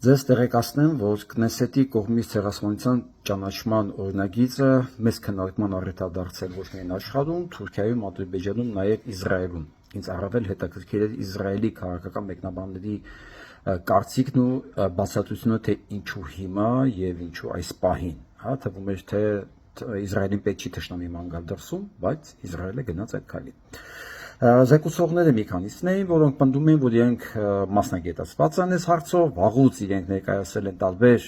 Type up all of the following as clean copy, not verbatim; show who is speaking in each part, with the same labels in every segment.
Speaker 1: Ձեզ տեղեկացնեմ, որ Կնեսետի կողմից ցեղասպանության ճանաչման օրինագիծը մեծ քննարկման առիթ է դարձել ոչ միայն աշխարհում, Թուրքիայում, Ադրբեջանում, նաև Իսրայելում։ Ինձ առավել հետաքրքիր է Իսրայելի քաղաքական մեկնաբանների կարծիքն ու բացատրությունը, թե ինչու հիմա եւ ինչու այս պահին։ Հա, թվում է, թե Իսրայելին պետք չի թշնամի ման գալ դրսում, բայց Իսրայելը գնաց այդ քայլին։ Զեկուցողները մի քանիսն էին, որոնք պնդում էին, որ իրենք մասնագետացված են այս հարցով, վաղուց իրենք ներկայացել են տարբեր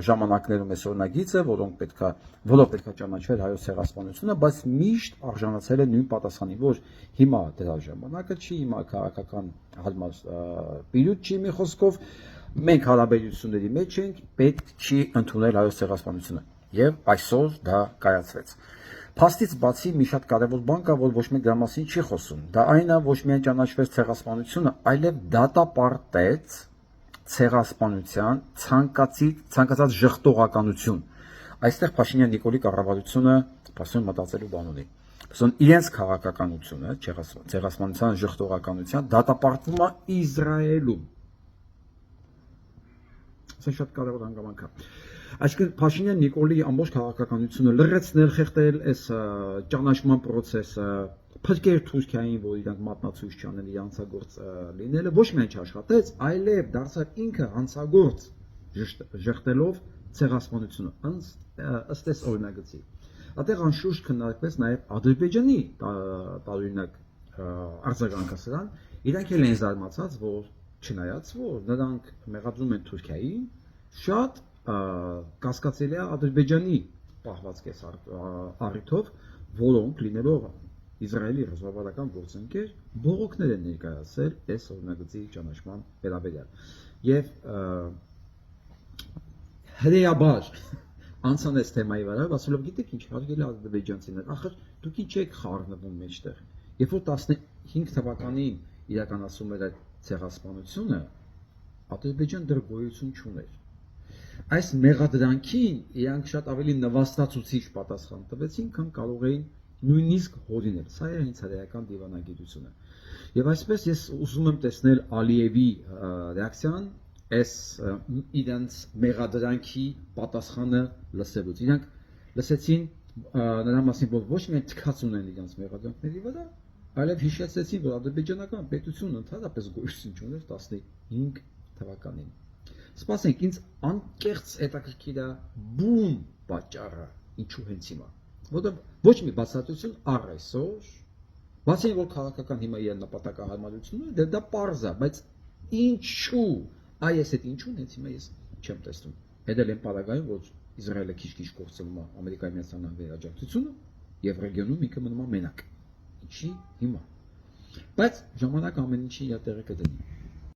Speaker 1: ժամանակներում այս օրինագիծը, որով պետքա ճանաչվել հայոց ցեղասպանությունը, բայց միշտ արժանացել է նույն պատասխանի, որ հիմա դրա ժամանակը չի, հիմա քաղաքական հալմաս պիրուտ չի, մի խոսքով մենք հարաբերությունների մեջ ենք, պետք չի ընդունել հայոց ցեղասպանությունը, եւ այսօր դա կայացվեց։ Փաստից բացի մի շատ կարևոր բան կա, որ ոչ մեկ դրա մասին չի խոսում։ Դա այն է, ոչ միայն ճանաչվեց ցեղասպանությունը, այլև դատապարտեց ցեղասպանության ցանկացած ժխտողականություն։ Այստեղ Փաշինյան Նիկոլի կառավարությունը փաստորեն մտածելու բան ունի։ Փաստորեն իրենց քաղաքականությունը, ցեղասպանության ժխտողականության դատապարտվում է Իսրայելում։ Սա շատ կարևոր հանգամանք է։ Այսինքն Փաշինյան Նիկոլի ամբողջ քաղաքականությունը լրացնել, խեղդել այս ճանաչման process-ը, փրկել Թուրքիային, որ իրանք մատնացույց չանեն, հանցագործ լինելը ոչ միայն չաշխատեց, այլև դարձավ ինքը հանցագործ ժխտելով ցեղասպանությունը ըստ այս օրինագծի։ Այդտեղ անշուշտ քննարկվեց նաև Ադրբեջանի տարօրինակ արձագանքը սրան, իրանք էլ են զարմացած, որ չնայած որ նրանք մեղադրում են Թուրքիային, շատ կասկածելի է Ադրբեջանի պահվածք այս առիթով, որոնք լինելով Իսրայելի ռազմավարական գործընկեր բողոքներ են ներկայացել այս օրինագծի ճանաչման վերաբերյալ։ Եվ հրեաբար անցան այս թեմայի վրա, ասելով գիտեք ինչ, հարգելի ադրբեջանցիներ, ախր դուք ինչ եք խառնվում մեջտեղ։ Երբ որ 15 թվականին իրականացում էր այդ ցեղասպանությունը, Ադրբեջան դեռ գոյություն չուներ։ Այս մեղադրանքին իրանք շատ ավելի նվաստացուցիչ պատասխան տվեցին, քան կարող էին նույնիսկ հորինել։ Սա է հենց հրեական դիվանագիտությունը։ Եվ այսպես ես ուզում եմ տեսնել Ալիևի ռեակցիան այս իրենց մեղադրանքի պատասխանը լսելուց։ Իրանք լսեցին նրա մասին, որ ոչ միայն թքած ունեն իրենց մեղադրանքների վրա, այլև հիշեցրեցին, որ ադրբեջանական պետությունը ընդհանրապես գոյություն չուներ 15 թվականին։ Սպասենք, ինձ անկեղծ հետաքրքիր է բուն պատճառը, ինչու հենց հիմա։ Որտեղ ոչ մի բացատրություն առ այսօր, բացի որ քաղաքական հիմա իր նպատակահարմարությունը, դա պարզ է, բայց ինչու, այս այդ ինչու հենց հիմա ես չեմ տեսնում։ Հետել են պարագայում, որ Իսրայելը քիչ-քիչ կորցնում է Ամերիկայի Միացյալ Նահանգների աջակցությունը եւ ռեգիոնում ինքը մնում է մենակ։ Ինչի հիմա։ Բայց ժամանակ ամեն ինչի իր տեղը կդնի։